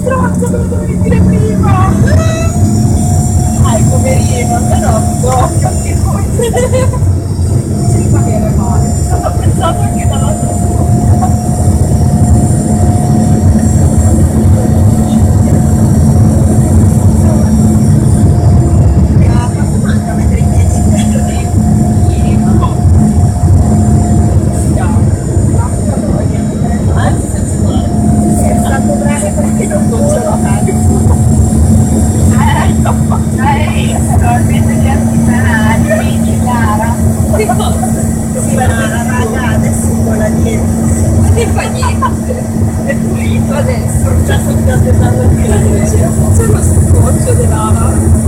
stronzo, me lo dovevi dire prima! Dai, poverino, però, doppio, che cosa! Si fa bene male, ho pensato anche dall'altra sponda. Manca mettere in 10 di anzi senza male. Sei stato bravo perché non ce l'ho probabilmente gli artigianali, quindi Lara. Sì, ma la raga adesso vola dietro. Ma che fa niente? È pulito adesso. Già sto già aspettando il piede. C'è lo scotch di Lara.